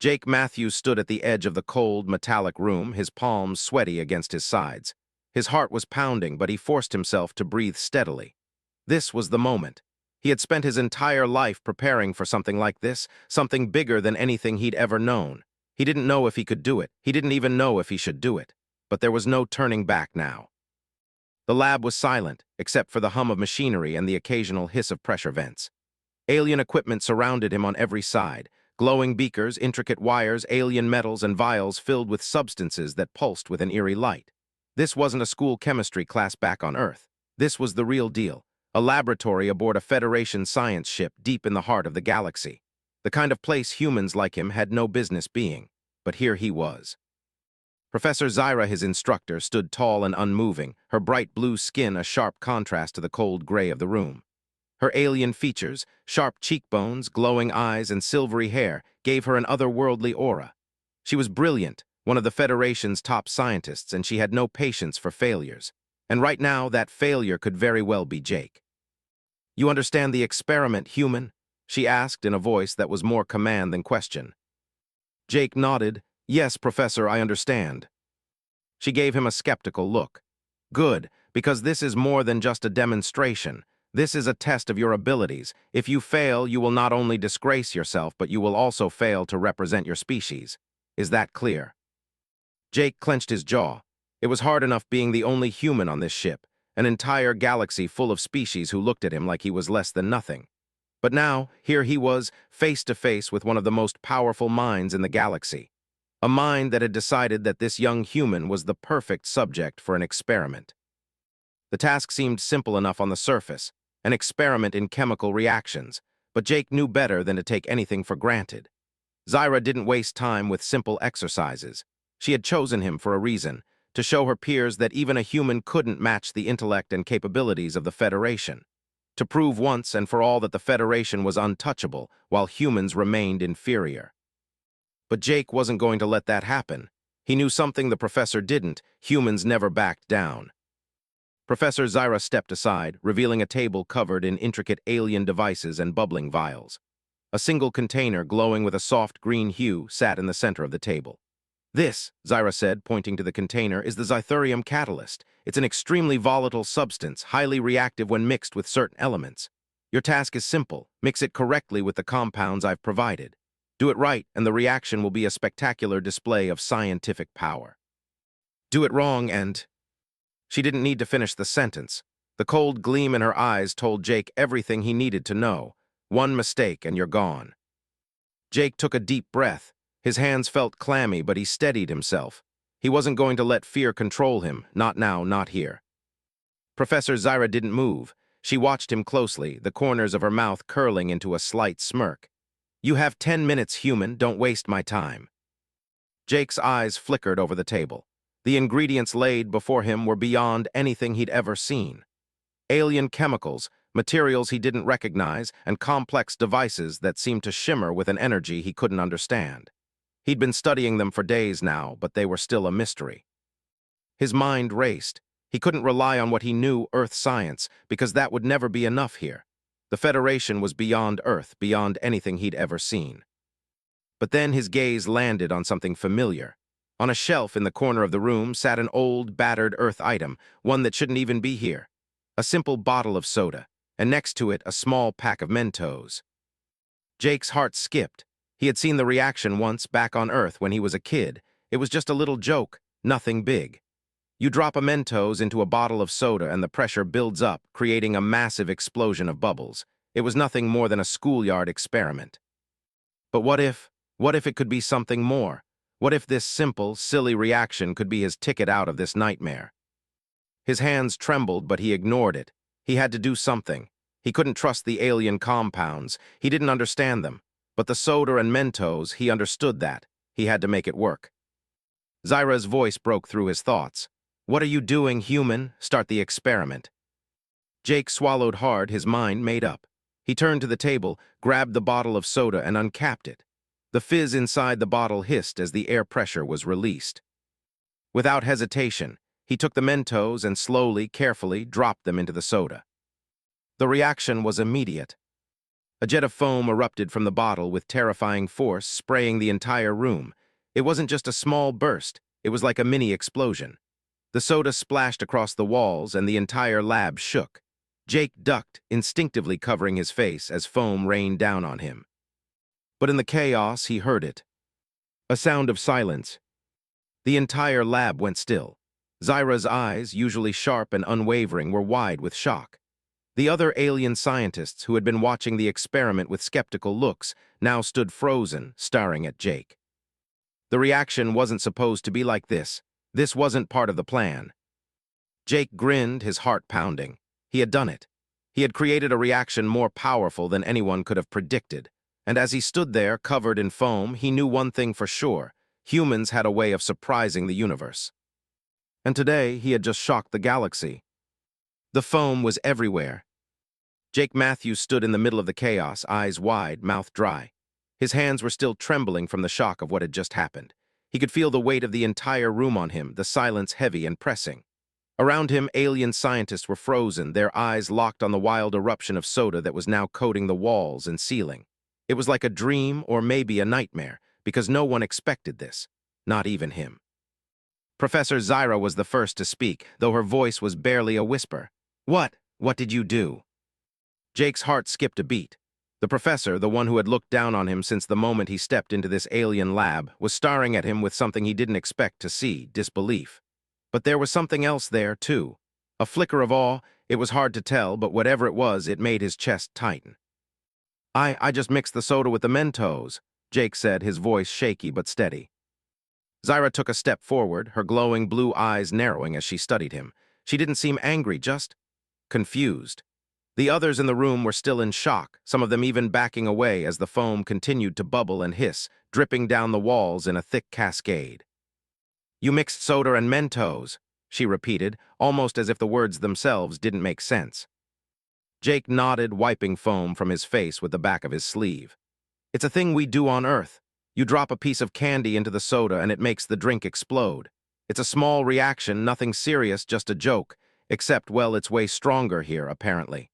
Jake Matthews stood at the edge of the cold, metallic room, his palms sweaty against his sides. His heart was pounding, but he forced himself to breathe steadily. This was the moment. He had spent his entire life preparing for something like this, something bigger than anything he'd ever known. He didn't know if he could do it. He didn't even know if he should do it. But there was no turning back now. The lab was silent, except for the hum of machinery and the occasional hiss of pressure vents. Alien equipment surrounded him on every side. Glowing beakers, intricate wires, alien metals, and vials filled with substances that pulsed with an eerie light. This wasn't a school chemistry class back on Earth. This was the real deal. A laboratory aboard a Federation science ship deep in the heart of the galaxy. The kind of place humans like him had no business being. But here he was. Professor Zyra, his instructor, stood tall and unmoving, her bright blue skin a sharp contrast to the cold gray of the room. Her alien features, sharp cheekbones, glowing eyes, and silvery hair gave her an otherworldly aura. She was brilliant, one of the Federation's top scientists, and she had no patience for failures. And right now, that failure could very well be Jake. "You understand the experiment, human?" she asked in a voice that was more command than question. Jake nodded. "Yes, Professor, I understand." She gave him a skeptical look. "Good, because this is more than just a demonstration. This is a test of your abilities. If you fail, you will not only disgrace yourself, but you will also fail to represent your species. Is that clear?" Jake clenched his jaw. It was hard enough being the only human on this ship, an entire galaxy full of species who looked at him like he was less than nothing. But now, here he was, face to face with one of the most powerful minds in the galaxy. A mind that had decided that this young human was the perfect subject for an experiment. The task seemed simple enough on the surface, an experiment in chemical reactions, but Jake knew better than to take anything for granted. Zyra didn't waste time with simple exercises. She had chosen him for a reason, to show her peers that even a human couldn't match the intellect and capabilities of the Federation, to prove once and for all that the Federation was untouchable while humans remained inferior. But Jake wasn't going to let that happen. He knew something the professor didn't: humans never backed down. Professor Zyra stepped aside, revealing a table covered in intricate alien devices and bubbling vials. A single container, glowing with a soft green hue, sat in the center of the table. "This," Zyra said, pointing to the container, "is the Zythurium catalyst. It's an extremely volatile substance, highly reactive when mixed with certain elements. Your task is simple: mix it correctly with the compounds I've provided. Do it right, and the reaction will be a spectacular display of scientific power. Do it wrong and—" She didn't need to finish the sentence. The cold gleam in her eyes told Jake everything he needed to know. One mistake and you're gone. Jake took a deep breath. His hands felt clammy, but he steadied himself. He wasn't going to let fear control him, not now, not here. Professor Zyra didn't move. She watched him closely, the corners of her mouth curling into a slight smirk. "You have 10 minutes, human. Don't waste my time." Jake's eyes flickered over the table. The ingredients laid before him were beyond anything he'd ever seen. Alien chemicals, materials he didn't recognize, and complex devices that seemed to shimmer with an energy he couldn't understand. He'd been studying them for days now, but they were still a mystery. His mind raced. He couldn't rely on what he knew, Earth science, because that would never be enough here. The Federation was beyond Earth, beyond anything he'd ever seen. But then his gaze landed on something familiar. On a shelf in the corner of the room sat an old, battered Earth item, one that shouldn't even be here. A simple bottle of soda, and next to it a small pack of Mentos. Jake's heart skipped. He had seen the reaction once back on Earth when he was a kid. It was just a little joke, nothing big. You drop a Mentos into a bottle of soda and the pressure builds up, creating a massive explosion of bubbles. It was nothing more than a schoolyard experiment. But what if it could be something more? What if this simple, silly reaction could be his ticket out of this nightmare? His hands trembled, but he ignored it. He had to do something. He couldn't trust the alien compounds. He didn't understand them. But the soda and Mentos, he understood that. He had to make it work. Zyra's voice broke through his thoughts. "What are you doing, human? Start the experiment." Jake swallowed hard, his mind made up. He turned to the table, grabbed the bottle of soda, and uncapped it. The fizz inside the bottle hissed as the air pressure was released. Without hesitation, he took the Mentos and slowly, carefully dropped them into the soda. The reaction was immediate. A jet of foam erupted from the bottle with terrifying force, spraying the entire room. It wasn't just a small burst, it was like a mini explosion. The soda splashed across the walls, and the entire lab shook. Jake ducked, instinctively covering his face as foam rained down on him. But in the chaos, he heard it. A sound of silence. The entire lab went still. Zyra's eyes, usually sharp and unwavering, were wide with shock. The other alien scientists, who had been watching the experiment with skeptical looks, now stood frozen, staring at Jake. The reaction wasn't supposed to be like this. This wasn't part of the plan. Jake grinned, his heart pounding. He had done it. He had created a reaction more powerful than anyone could have predicted. And as he stood there, covered in foam, he knew one thing for sure. Humans had a way of surprising the universe. And today, he had just shocked the galaxy. The foam was everywhere. Jake Matthews stood in the middle of the chaos, eyes wide, mouth dry. His hands were still trembling from the shock of what had just happened. He could feel the weight of the entire room on him, the silence heavy and pressing. Around him, alien scientists were frozen, their eyes locked on the wild eruption of soda that was now coating the walls and ceiling. It was like a dream or maybe a nightmare, because no one expected this, not even him. Professor Zyra was the first to speak, though her voice was barely a whisper. What did you do?" Jake's heart skipped a beat. The professor, the one who had looked down on him since the moment he stepped into this alien lab, was staring at him with something he didn't expect to see, disbelief. But there was something else there, too. A flicker of awe. It was hard to tell, but whatever it was, it made his chest tighten. I just mixed the soda with the Mentos," Jake said, his voice shaky but steady. Zyra took a step forward, her glowing blue eyes narrowing as she studied him. She didn't seem angry, just confused. The others in the room were still in shock, some of them even backing away as the foam continued to bubble and hiss, dripping down the walls in a thick cascade. "You mixed soda and Mentos," she repeated, almost as if the words themselves didn't make sense. Jake nodded, wiping foam from his face with the back of his sleeve. "It's a thing we do on Earth. You drop a piece of candy into the soda and it makes the drink explode. It's a small reaction, nothing serious, just a joke, except, well, it's way stronger here, apparently."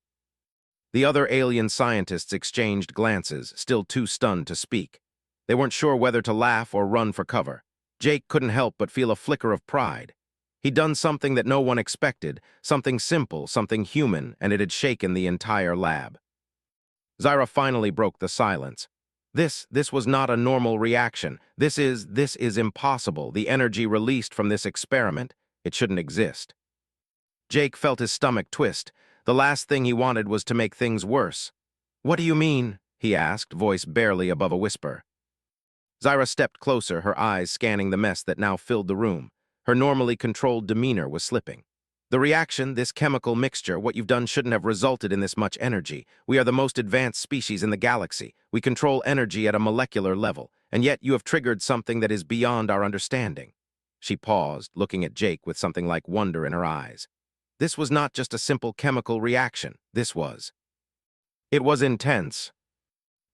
The other alien scientists exchanged glances, still too stunned to speak. They weren't sure whether to laugh or run for cover. Jake couldn't help but feel a flicker of pride. He'd done something that no one expected, something simple, something human, and it had shaken the entire lab. Zyra finally broke the silence. This was not a normal reaction. This is impossible. The energy released from this experiment, it shouldn't exist. Jake felt his stomach twist. The last thing he wanted was to make things worse. "What do you mean?" he asked, voice barely above a whisper. Zyra stepped closer, her eyes scanning the mess that now filled the room. Her normally controlled demeanor was slipping. "The reaction, this chemical mixture, what you've done shouldn't have resulted in this much energy. We are the most advanced species in the galaxy. We control energy at a molecular level, and yet you have triggered something that is beyond our understanding." She paused, looking at Jake with something like wonder in her eyes. This was not just a simple chemical reaction. It was intense.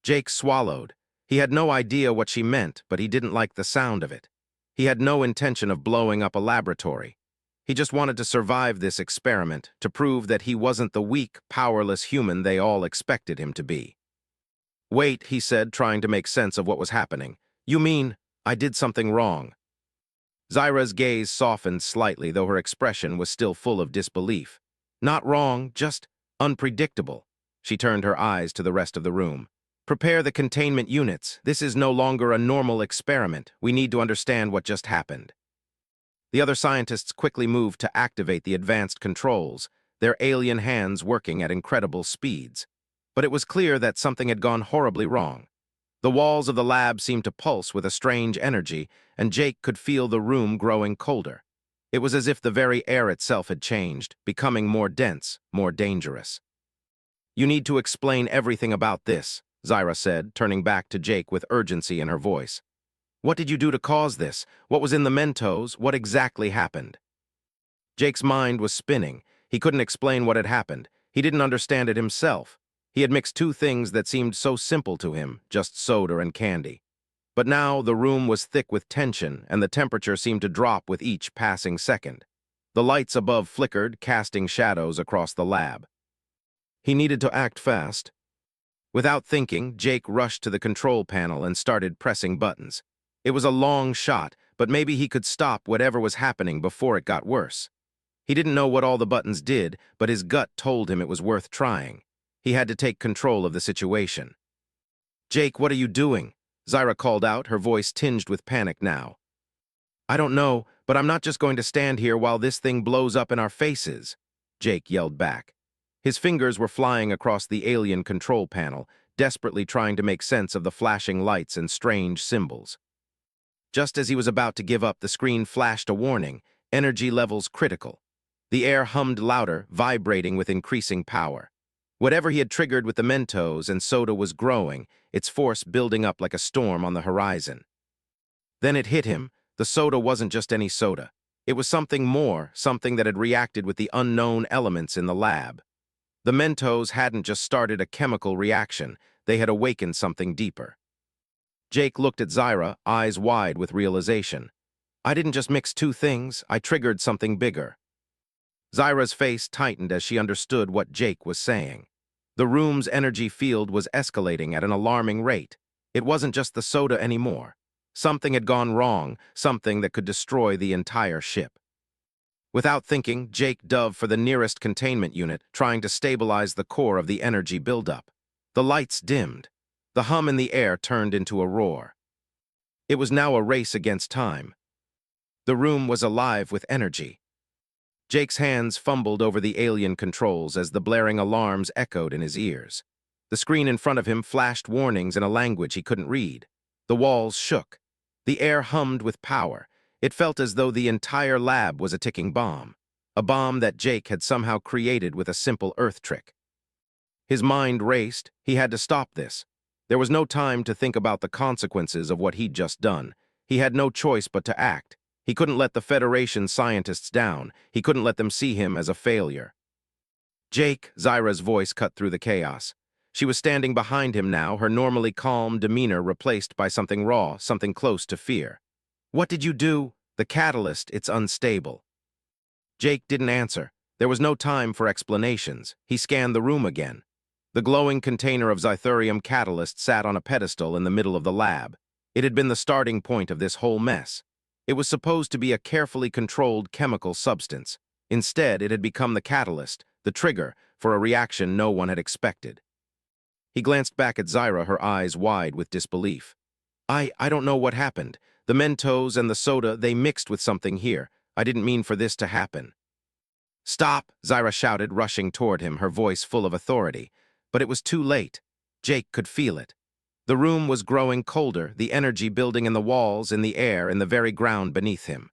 Jake swallowed. He had no idea what she meant, but he didn't like the sound of it. He had no intention of blowing up a laboratory. He just wanted to survive this experiment, to prove that he wasn't the weak, powerless human they all expected him to be. "Wait," he said, trying to make sense of what was happening. "You mean I did something wrong?" Zyra's gaze softened slightly, though her expression was still full of disbelief. "Not wrong, just unpredictable." She turned her eyes to the rest of the room. "Prepare the containment units. This is no longer a normal experiment. We need to understand what just happened." The other scientists quickly moved to activate the advanced controls, their alien hands working at incredible speeds. But it was clear that something had gone horribly wrong. The walls of the lab seemed to pulse with a strange energy, and Jake could feel the room growing colder. It was as if the very air itself had changed, becoming more dense, more dangerous. "You need to explain everything about this," Zyra said, turning back to Jake with urgency in her voice. "What did you do to cause this? What was in the Mentos? What exactly happened?" Jake's mind was spinning. He couldn't explain what had happened. He didn't understand it himself. He had mixed two things that seemed so simple to him, just soda and candy. But now the room was thick with tension, and the temperature seemed to drop with each passing second. The lights above flickered, casting shadows across the lab. He needed to act fast. Without thinking, Jake rushed to the control panel and started pressing buttons. It was a long shot, but maybe he could stop whatever was happening before it got worse. He didn't know what all the buttons did, but his gut told him it was worth trying. He had to take control of the situation. "Jake, what are you doing?" Zyra called out, her voice tinged with panic now. "I don't know, but I'm not just going to stand here while this thing blows up in our faces," Jake yelled back. His fingers were flying across the alien control panel, desperately trying to make sense of the flashing lights and strange symbols. Just as he was about to give up, the screen flashed a warning: energy levels critical. The air hummed louder, vibrating with increasing power. Whatever he had triggered with the Mentos and soda was growing, its force building up like a storm on the horizon. Then it hit him. The soda wasn't just any soda. It was something more, something that had reacted with the unknown elements in the lab. The Mentos hadn't just started a chemical reaction, they had awakened something deeper. Jake looked at Zyra, eyes wide with realization. "I didn't just mix two things, I triggered something bigger." Zyra's face tightened as she understood what Jake was saying. The room's energy field was escalating at an alarming rate. It wasn't just the soda anymore. Something had gone wrong, something that could destroy the entire ship. Without thinking, Jake dove for the nearest containment unit, trying to stabilize the core of the energy buildup. The lights dimmed. The hum in the air turned into a roar. It was now a race against time. The room was alive with energy. Jake's hands fumbled over the alien controls as the blaring alarms echoed in his ears. The screen in front of him flashed warnings in a language he couldn't read. The walls shook. The air hummed with power. It felt as though the entire lab was a ticking bomb. A bomb that Jake had somehow created with a simple Earth trick. His mind raced. He had to stop this. There was no time to think about the consequences of what he'd just done. He had no choice but to act. He couldn't let the Federation scientists down. He couldn't let them see him as a failure. "Jake," Zyra's voice cut through the chaos. She was standing behind him now, her normally calm demeanor replaced by something raw, something close to fear. "What did you do?" "The catalyst, it's unstable." Jake didn't answer. There was no time for explanations. He scanned the room again. The glowing container of Zythurium catalyst sat on a pedestal in the middle of the lab. It had been the starting point of this whole mess. It was supposed to be a carefully controlled chemical substance. Instead, it had become the catalyst, the trigger, for a reaction no one had expected. He glanced back at Zyra, her eyes wide with disbelief. I don't know what happened. The Mentos and the soda, they mixed with something here. I didn't mean for this to happen." "Stop!" Zyra shouted, rushing toward him, her voice full of authority. But it was too late. Jake could feel it. The room was growing colder, the energy building in the walls, in the air, in the very ground beneath him.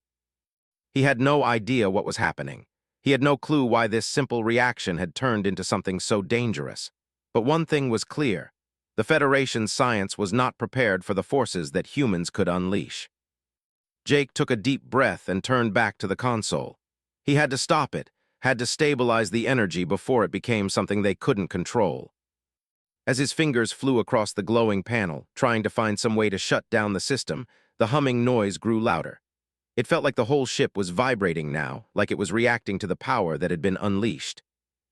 He had no idea what was happening. He had no clue why this simple reaction had turned into something so dangerous. But one thing was clear. The Federation's science was not prepared for the forces that humans could unleash. Jake took a deep breath and turned back to the console. He had to stop it, had to stabilize the energy before it became something they couldn't control. As his fingers flew across the glowing panel, trying to find some way to shut down the system, the humming noise grew louder. It felt like the whole ship was vibrating now, like it was reacting to the power that had been unleashed.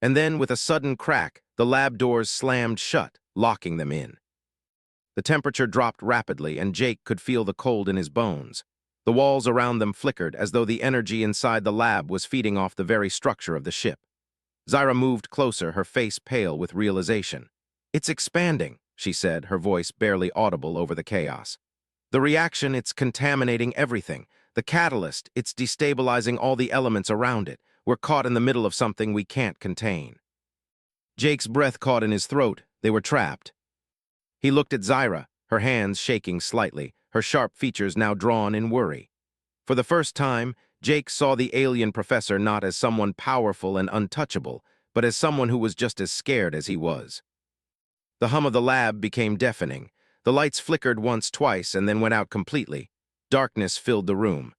And then, with a sudden crack, the lab doors slammed shut, locking them in. The temperature dropped rapidly, and Jake could feel the cold in his bones. The walls around them flickered, as though the energy inside the lab was feeding off the very structure of the ship. Zyra moved closer, her face pale with realization. "It's expanding," she said, her voice barely audible over the chaos. "The reaction, it's contaminating everything. The catalyst, it's destabilizing all the elements around it. We're caught in the middle of something we can't contain." Jake's breath caught in his throat. They were trapped. He looked at Zyra, her hands shaking slightly, her sharp features now drawn in worry. For the first time, Jake saw the alien professor not as someone powerful and untouchable, but as someone who was just as scared as he was. The hum of the lab became deafening. The lights flickered once, twice, and then went out completely. Darkness filled the room.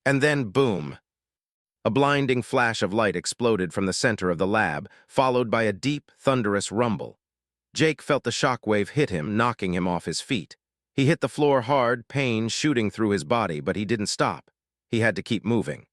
And then, boom! A blinding flash of light exploded from the center of the lab, followed by a deep, thunderous rumble. Jake felt the shockwave hit him, knocking him off his feet. He hit the floor hard, pain shooting through his body, but he didn't stop. He had to keep moving.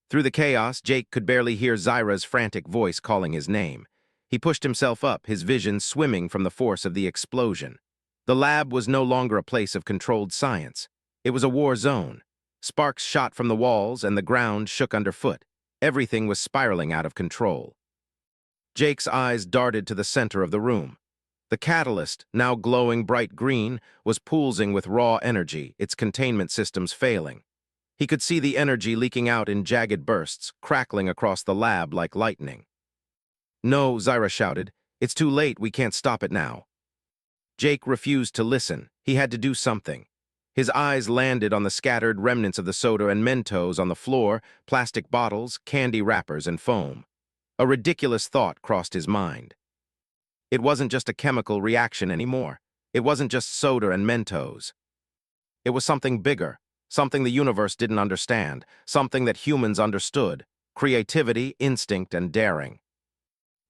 Through the chaos, Jake could barely hear Zyra's frantic voice calling his name. He pushed himself up, his vision swimming from the force of the explosion. The lab was no longer a place of controlled science. It was a war zone. Sparks shot from the walls and the ground shook underfoot. Everything was spiraling out of control. Jake's eyes darted to the center of the room. The catalyst, now glowing bright green, was pulsing with raw energy, its containment systems failing. He could see the energy leaking out in jagged bursts, crackling across the lab like lightning. "No," Zyra shouted. "It's too late, we can't stop it now." Jake refused to listen. He had to do something. His eyes landed on the scattered remnants of the soda and Mentos on the floor, plastic bottles, candy wrappers, and foam. A ridiculous thought crossed his mind. It wasn't just a chemical reaction anymore. It wasn't just soda and Mentos. It was something bigger, something the universe didn't understand, something that humans understood: creativity, instinct, and daring.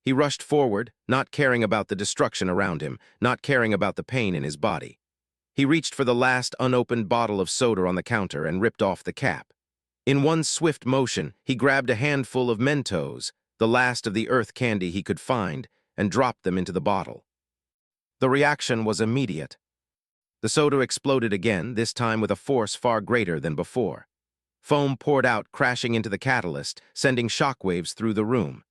He rushed forward, not caring about the destruction around him, not caring about the pain in his body. He reached for the last unopened bottle of soda on the counter and ripped off the cap. In one swift motion, he grabbed a handful of Mentos, the last of the earth candy he could find, and dropped them into the bottle. The reaction was immediate. The soda exploded again, this time with a force far greater than before. Foam poured out, crashing into the catalyst, sending shockwaves through the room.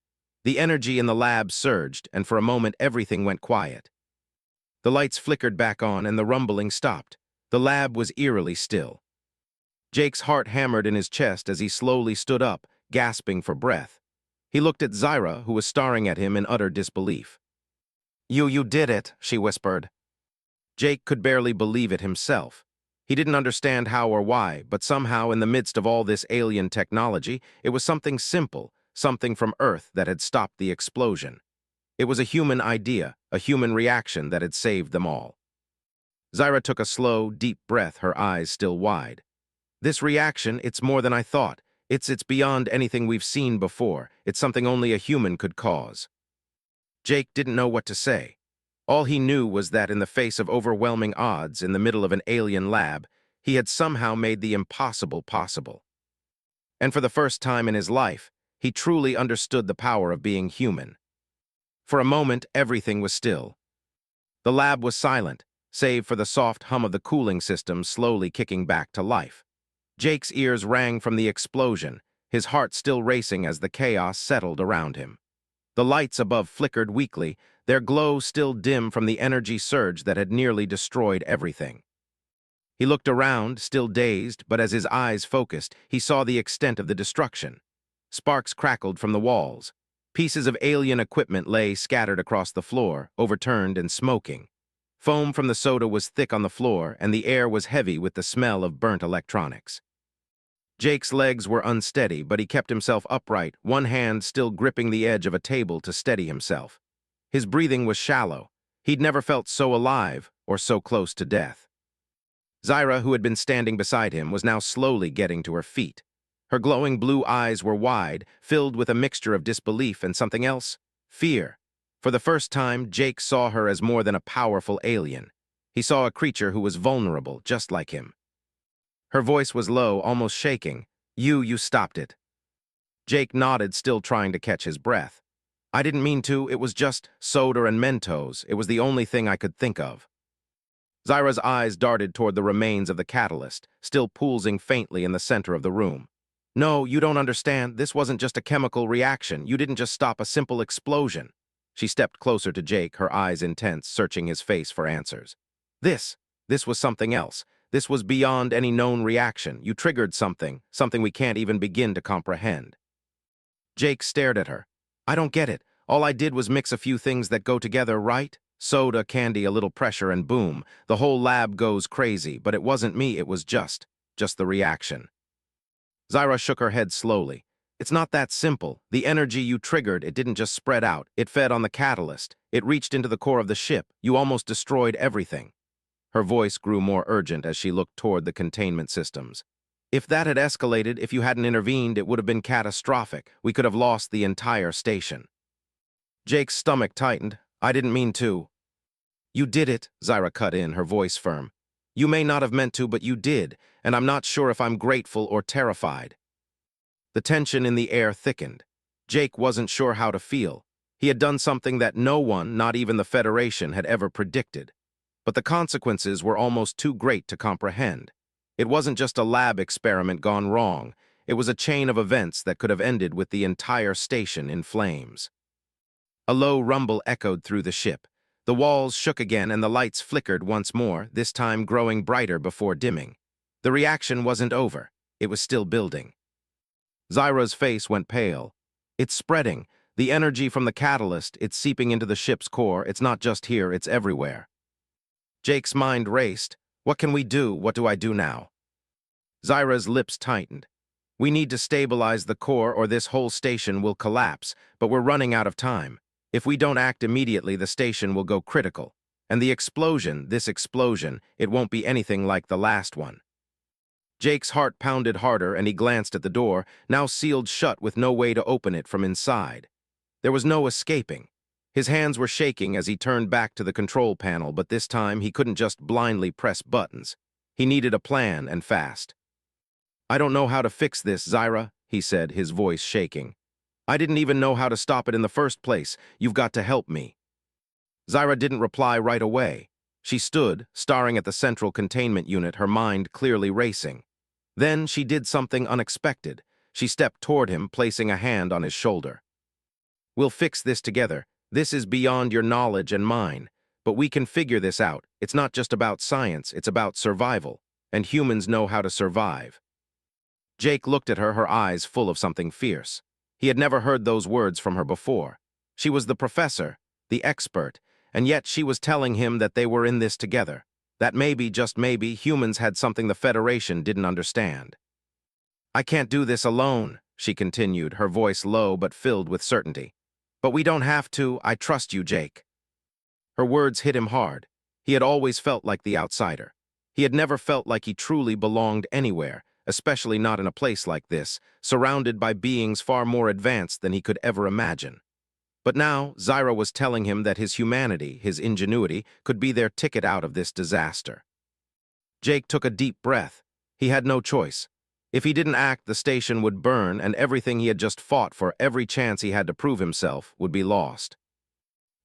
The energy in the lab surged, and for a moment everything went quiet. The lights flickered back on, and the rumbling stopped. The lab was eerily still. Jake's heart hammered in his chest as he slowly stood up, gasping for breath. He looked at Zyra, who was staring at him in utter disbelief. You did it," she whispered. Jake could barely believe it himself. He didn't understand how or why, but somehow in the midst of all this alien technology, it was something simple, something from Earth that had stopped the explosion. It was a human idea, a human reaction that had saved them all. Zyra took a slow, deep breath, her eyes still wide. "This reaction, it's more than I thought. It's beyond anything we've seen before. It's something only a human could cause." Jake didn't know what to say. All he knew was that in the face of overwhelming odds, in the middle of an alien lab, he had somehow made the impossible possible. And for the first time in his life, he truly understood the power of being human. For a moment, everything was still. The lab was silent, save for the soft hum of the cooling system slowly kicking back to life. Jake's ears rang from the explosion, his heart still racing as the chaos settled around him. The lights above flickered weakly, their glow still dim from the energy surge that had nearly destroyed everything. He looked around, still dazed, but as his eyes focused, he saw the extent of the destruction. Sparks crackled from the walls. Pieces of alien equipment lay scattered across the floor, overturned and smoking. Foam from the soda was thick on the floor, and the air was heavy with the smell of burnt electronics. Jake's legs were unsteady, but he kept himself upright, one hand still gripping the edge of a table to steady himself. His breathing was shallow. He'd never felt so alive or so close to death. Zyra, who had been standing beside him, was now slowly getting to her feet. Her glowing blue eyes were wide, filled with a mixture of disbelief and something else: fear. For the first time, Jake saw her as more than a powerful alien. He saw a creature who was vulnerable, just like him. Her voice was low, almost shaking. You stopped it." Jake nodded, still trying to catch his breath. "I didn't mean to, it was just soda and Mentos. It was the only thing I could think of." Zyra's eyes darted toward the remains of the catalyst, still pulsing faintly in the center of the room. "No, you don't understand. This wasn't just a chemical reaction. You didn't just stop a simple explosion." She stepped closer to Jake, her eyes intense, searching his face for answers. This was something else. This was beyond any known reaction. You triggered something we can't even begin to comprehend." Jake stared at her. "I don't get it. All I did was mix a few things that go together, right? Soda, candy, a little pressure, and boom, the whole lab goes crazy. But it wasn't me, it was just the reaction." Zyra shook her head slowly. "It's not that simple. The energy you triggered, it didn't just spread out. It fed on the catalyst. It reached into the core of the ship. You almost destroyed everything." Her voice grew more urgent as she looked toward the containment systems. "If that had escalated, if you hadn't intervened, it would have been catastrophic. We could have lost the entire station." Jake's stomach tightened. "I didn't mean to." "You did it," Zyra cut in, her voice firm. "You may not have meant to, but you did, and I'm not sure if I'm grateful or terrified." The tension in the air thickened. Jake wasn't sure how to feel. He had done something that no one, not even the Federation, had ever predicted. But the consequences were almost too great to comprehend. It wasn't just a lab experiment gone wrong. It was a chain of events that could have ended with the entire station in flames. A low rumble echoed through the ship. The walls shook again and the lights flickered once more, this time growing brighter before dimming. The reaction wasn't over. It was still building. Zyra's face went pale. It's spreading. The energy from the catalyst, it's seeping into the ship's core. It's not just here, it's everywhere. Jake's mind raced. What can we do? What do I do now? Zyra's lips tightened. We need to stabilize the core or this whole station will collapse, but we're running out of time. If we don't act immediately, the station will go critical. And the explosion, this explosion, it won't be anything like the last one. Jake's heart pounded harder and he glanced at the door, now sealed shut with no way to open it from inside. There was no escaping. His hands were shaking as he turned back to the control panel, but this time he couldn't just blindly press buttons. He needed a plan, and fast. I don't know how to fix this, Zyra, he said, his voice shaking. I didn't even know how to stop it in the first place. You've got to help me. Zyra didn't reply right away. She stood, staring at the central containment unit, her mind clearly racing. Then she did something unexpected. She stepped toward him, placing a hand on his shoulder. We'll fix this together. This is beyond your knowledge and mine. But we can figure this out. It's not just about science, it's about survival. And humans know how to survive. Jake looked at her, her eyes full of something fierce. He had never heard those words from her before. She was the professor, the expert, and yet she was telling him that they were in this together. That maybe, just maybe, humans had something the Federation didn't understand. I can't do this alone, she continued, her voice low but filled with certainty. But we don't have to. I trust you, Jake. Her words hit him hard. He had always felt like the outsider. He had never felt like he truly belonged anywhere, especially not in a place like this, surrounded by beings far more advanced than he could ever imagine. But now, Zyra was telling him that his humanity, his ingenuity, could be their ticket out of this disaster. Jake took a deep breath. He had no choice. If he didn't act, the station would burn, and everything he had just fought for, every chance he had to prove himself, would be lost.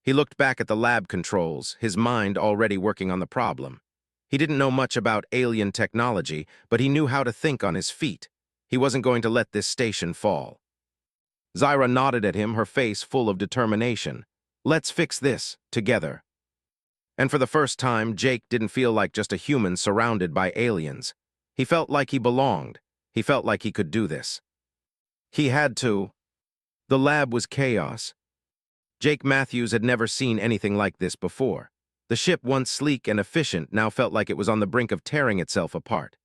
He looked back at the lab controls, his mind already working on the problem. He didn't know much about alien technology, but he knew how to think on his feet. He wasn't going to let this station fall. Zyra nodded at him, her face full of determination. Let's fix this, together. And for the first time, Jake didn't feel like just a human surrounded by aliens. He felt like he belonged. He felt like he could do this. He had to. The lab was chaos. Jake Matthews had never seen anything like this before. The ship, once sleek and efficient, now felt like it was on the brink of tearing itself apart.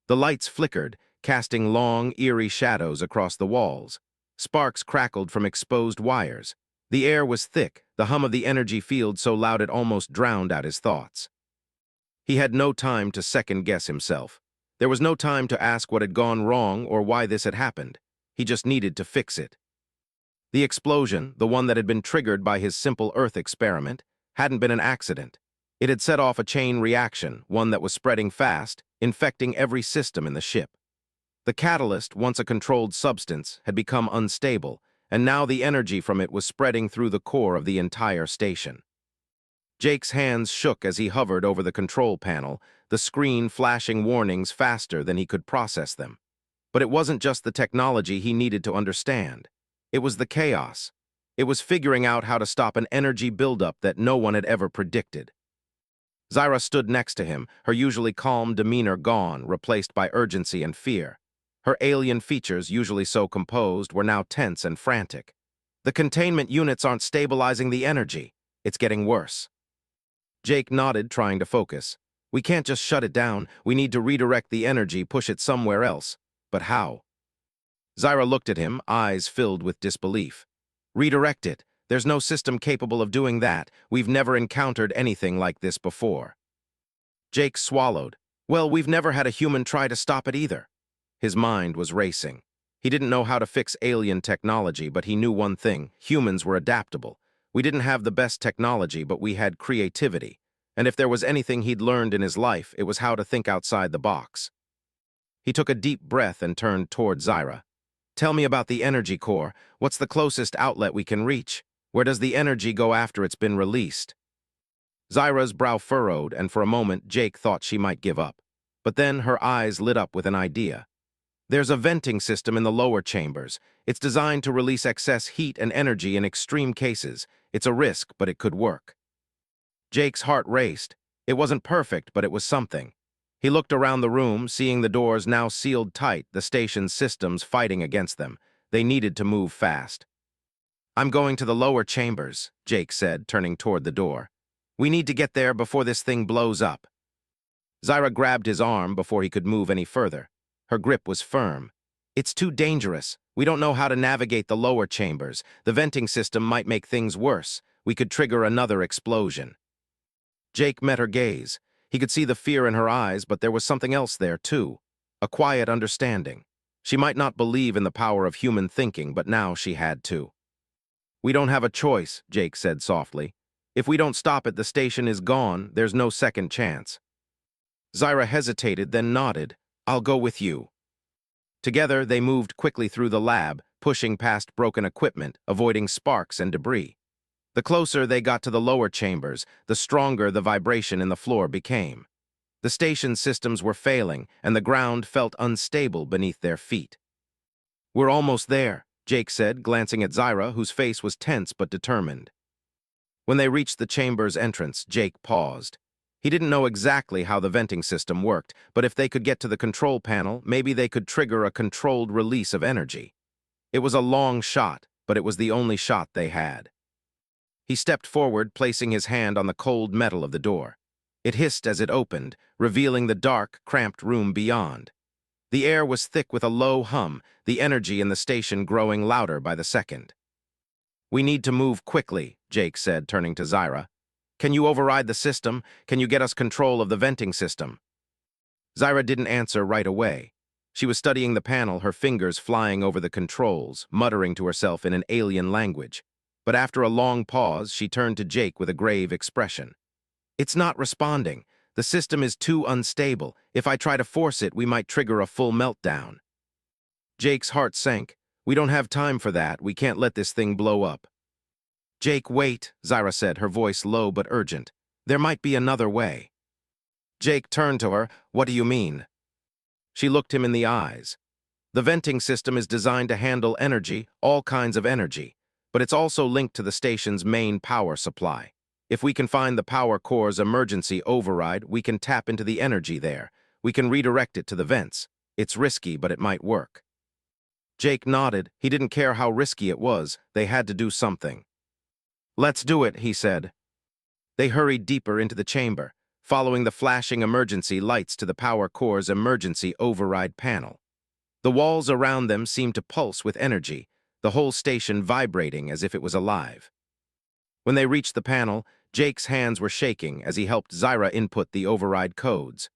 The lights flickered, casting long, eerie shadows across the walls. Sparks crackled from exposed wires. The air was thick, the hum of the energy field so loud it almost drowned out his thoughts. He had no time to second-guess himself. There was no time to ask what had gone wrong or why this had happened. He just needed to fix it. The explosion, the one that had been triggered by his simple Earth experiment, hadn't been an accident. It had set off a chain reaction, one that was spreading fast, infecting every system in the ship. The catalyst, once a controlled substance, had become unstable, and now the energy from it was spreading through the core of the entire station. Jake's hands shook as he hovered over the control panel, the screen flashing warnings faster than he could process them. But it wasn't just the technology he needed to understand. It was the chaos. It was figuring out how to stop an energy buildup that no one had ever predicted. Zyra stood next to him, her usually calm demeanor gone, replaced by urgency and fear. Her alien features, usually so composed, were now tense and frantic. The containment units aren't stabilizing the energy. It's getting worse. Jake nodded, trying to focus. We can't just shut it down. We need to redirect the energy, push it somewhere else. But how? Zyra looked at him, eyes filled with disbelief. Redirect it. There's no system capable of doing that. We've never encountered anything like this before. Jake swallowed. Well, we've never had a human try to stop it either. His mind was racing. He didn't know how to fix alien technology, but he knew one thing: humans were adaptable. We didn't have the best technology, but we had creativity. And if there was anything he'd learned in his life, it was how to think outside the box. He took a deep breath and turned toward Zyra. Tell me about the energy core. What's the closest outlet we can reach? Where does the energy go after it's been released? Zyra's brow furrowed, and for a moment Jake thought she might give up. But then her eyes lit up with an idea. There's a venting system in the lower chambers. It's designed to release excess heat and energy in extreme cases. It's a risk, but it could work. Jake's heart raced. It wasn't perfect, but it was something. He looked around the room, seeing the doors now sealed tight, the station's systems fighting against them. They needed to move fast. "I'm going to the lower chambers," Jake said, turning toward the door. "We need to get there before this thing blows up." Zyra grabbed his arm before he could move any further. Her grip was firm. "It's too dangerous. We don't know how to navigate the lower chambers. The venting system might make things worse. We could trigger another explosion." Jake met her gaze. He could see the fear in her eyes, but there was something else there, too. A quiet understanding. She might not believe in the power of human thinking, but now she had to. "We don't have a choice," Jake said softly. "If we don't stop it, the station is gone. There's no second chance." Zyra hesitated, then nodded. "I'll go with you." Together, they moved quickly through the lab, pushing past broken equipment, avoiding sparks and debris. The closer they got to the lower chambers, the stronger the vibration in the floor became. The station's systems were failing, and the ground felt unstable beneath their feet. "We're almost there," Jake said, glancing at Zyra, whose face was tense but determined. When they reached the chamber's entrance, Jake paused. He didn't know exactly how the venting system worked, but if they could get to the control panel, maybe they could trigger a controlled release of energy. It was a long shot, but it was the only shot they had. He stepped forward, placing his hand on the cold metal of the door. It hissed as it opened, revealing the dark, cramped room beyond. The air was thick with a low hum, the energy in the station growing louder by the second. "We need to move quickly," Jake said, turning to Zyra. "Can you override the system? Can you get us control of the venting system?" Zyra didn't answer right away. She was studying the panel, her fingers flying over the controls, muttering to herself in an alien language. But after a long pause, she turned to Jake with a grave expression. "It's not responding. The system is too unstable. If I try to force it, we might trigger a full meltdown." Jake's heart sank. "We don't have time for that. We can't let this thing blow up." "Jake, wait," Zyra said, her voice low but urgent. "There might be another way." Jake turned to her. "What do you mean?" She looked him in the eyes. "The venting system is designed to handle energy, all kinds of energy, but it's also linked to the station's main power supply. If we can find the power core's emergency override, we can tap into the energy there. We can redirect it to the vents. It's risky, but it might work." Jake nodded. He didn't care how risky it was. They had to do something. "Let's do it," he said. They hurried deeper into the chamber, following the flashing emergency lights to the power core's emergency override panel. The walls around them seemed to pulse with energy, the whole station vibrating as if it was alive. When they reached the panel, Jake's hands were shaking as he helped Zyra input the override codes.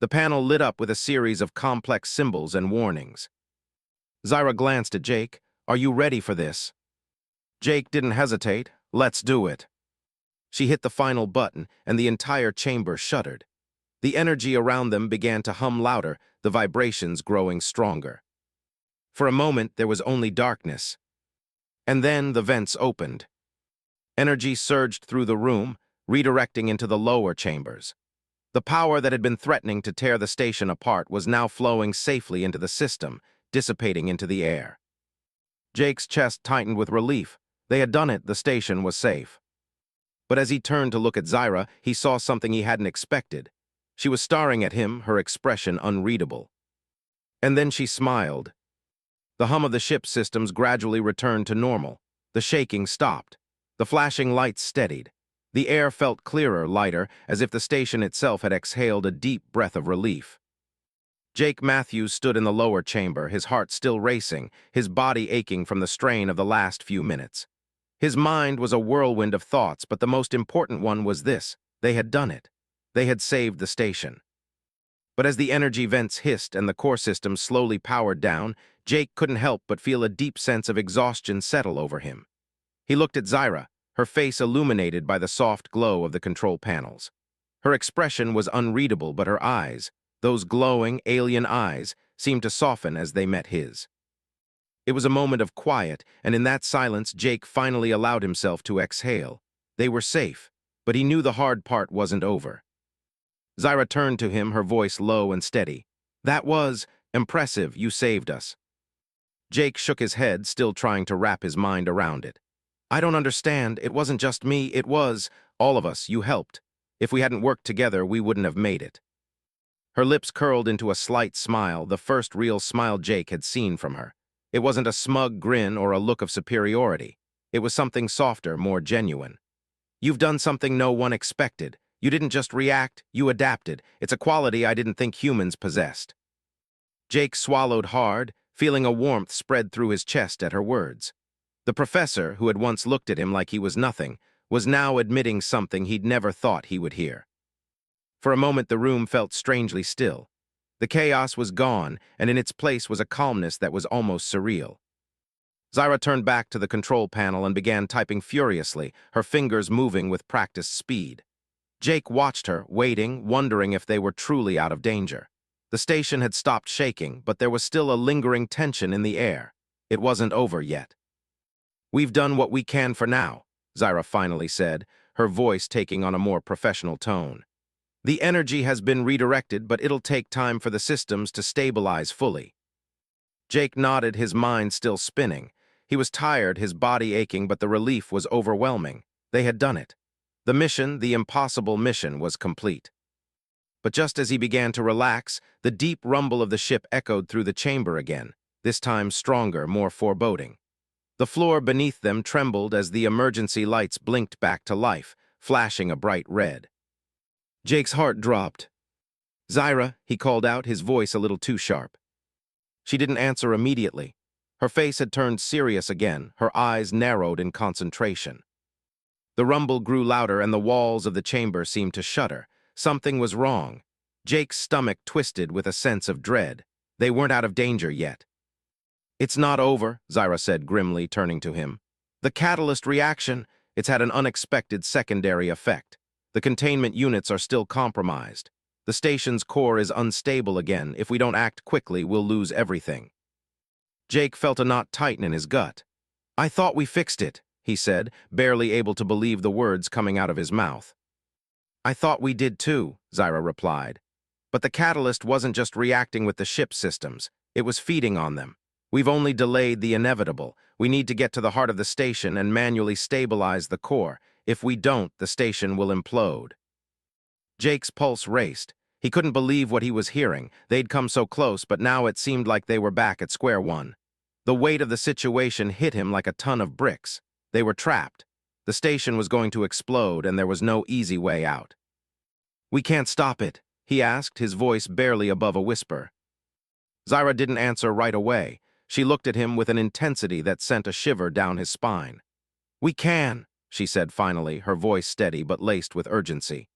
The panel lit up with a series of complex symbols and warnings. Zyra glanced at Jake. "Are you ready for this?" Jake didn't hesitate. "Let's do it." She hit the final button, and the entire chamber shuddered. The energy around them began to hum louder, the vibrations growing stronger. For a moment, there was only darkness. And then the vents opened. Energy surged through the room, redirecting into the lower chambers. The power that had been threatening to tear the station apart was now flowing safely into the system, dissipating into the air. Jake's chest tightened with relief. They had done it, the station was safe. But as he turned to look at Zyra, he saw something he hadn't expected. She was staring at him, her expression unreadable. And then she smiled. The hum of the ship's systems gradually returned to normal. The shaking stopped. The flashing lights steadied. The air felt clearer, lighter, as if the station itself had exhaled a deep breath of relief. Jake Matthews stood in the lower chamber, his heart still racing, his body aching from the strain of the last few minutes. His mind was a whirlwind of thoughts, but the most important one was this: they had done it. They had saved the station. But as the energy vents hissed and the core system slowly powered down, Jake couldn't help but feel a deep sense of exhaustion settle over him. He looked at Zyra, her face illuminated by the soft glow of the control panels. Her expression was unreadable, but her eyes, those glowing, alien eyes, seemed to soften as they met his. It was a moment of quiet, and in that silence, Jake finally allowed himself to exhale. They were safe, but he knew the hard part wasn't over. Zyra turned to him, her voice low and steady. "That was impressive. You saved us." Jake shook his head, still trying to wrap his mind around it. "I don't understand. It wasn't just me. It was all of us. You helped. If we hadn't worked together, we wouldn't have made it." Her lips curled into a slight smile, the first real smile Jake had seen from her. It wasn't a smug grin or a look of superiority. It was something softer, more genuine. "You've done something no one expected. You didn't just react, you adapted. It's a quality I didn't think humans possessed." Jake swallowed hard, feeling a warmth spread through his chest at her words. The professor, who had once looked at him like he was nothing, was now admitting something he'd never thought he would hear. For a moment the room felt strangely still. The chaos was gone, and in its place was a calmness that was almost surreal. Zyra turned back to the control panel and began typing furiously, her fingers moving with practiced speed. Jake watched her, waiting, wondering if they were truly out of danger. The station had stopped shaking, but there was still a lingering tension in the air. It wasn't over yet. "We've done what we can for now," Zyra finally said, her voice taking on a more professional tone. "The energy has been redirected, but it'll take time for the systems to stabilize fully." Jake nodded, his mind still spinning. He was tired, his body aching, but the relief was overwhelming. They had done it. The mission, the impossible mission, was complete. But just as he began to relax, the deep rumble of the ship echoed through the chamber again, this time stronger, more foreboding. The floor beneath them trembled as the emergency lights blinked back to life, flashing a bright red. Jake's heart dropped. "Zyra," he called out, his voice a little too sharp. She didn't answer immediately. Her face had turned serious again, her eyes narrowed in concentration. The rumble grew louder and the walls of the chamber seemed to shudder. Something was wrong. Jake's stomach twisted with a sense of dread. They weren't out of danger yet. "It's not over," Zyra said grimly, turning to him. "The catalyst reaction, it's had an unexpected secondary effect. The containment units are still compromised. The station's core is unstable again. If we don't act quickly, we'll lose everything." Jake felt a knot tighten in his gut. "I thought we fixed it," he said, barely able to believe the words coming out of his mouth. "I thought we did too," Zyra replied. "But the catalyst wasn't just reacting with the ship systems. It was feeding on them. We've only delayed the inevitable. We need to get to the heart of the station and manually stabilize the core. If we don't, the station will implode." Jake's pulse raced. He couldn't believe what he was hearing. They'd come so close, but now it seemed like they were back at square one. The weight of the situation hit him like a ton of bricks. They were trapped. The station was going to explode, and there was no easy way out. "We can't stop it?" he asked, his voice barely above a whisper. Zyra didn't answer right away. She looked at him with an intensity that sent a shiver down his spine. "We can," she said finally, her voice steady but laced with urgency.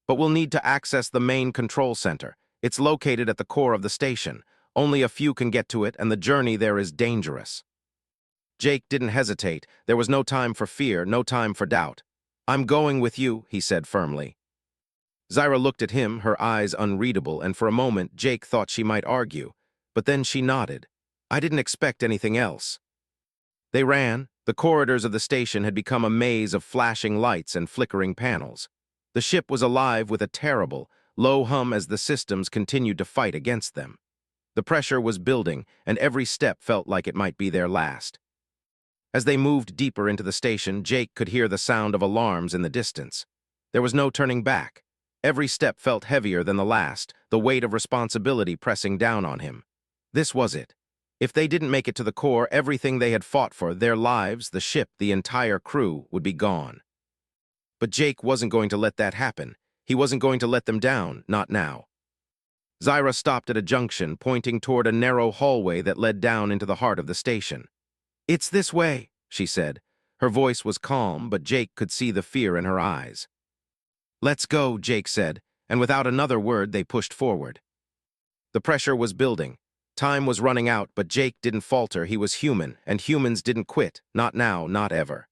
"But we'll need to access the main control center. It's located at the core of the station. Only a few can get to it, and the journey there is dangerous." Jake didn't hesitate. There was no time for fear, no time for doubt. "I'm going with you," he said firmly. Zyra looked at him, her eyes unreadable, and for a moment Jake thought she might argue. But then she nodded. "I didn't expect anything else." They ran. The corridors of the station had become a maze of flashing lights and flickering panels. The ship was alive with a terrible, low hum as the systems continued to fight against them. The pressure was building, and every step felt like it might be their last. As they moved deeper into the station, Jake could hear the sound of alarms in the distance. There was no turning back. Every step felt heavier than the last, the weight of responsibility pressing down on him. This was it. If they didn't make it to the core, everything they had fought for, their lives, the ship, the entire crew, would be gone. But Jake wasn't going to let that happen. He wasn't going to let them down, not now. Zyra stopped at a junction, pointing toward a narrow hallway that led down into the heart of the station. "It's this way," she said. Her voice was calm, but Jake could see the fear in her eyes. "Let's go," Jake said, and without another word they pushed forward. The pressure was building. Time was running out, but Jake didn't falter. He was human, and humans didn't quit. Not now, not ever.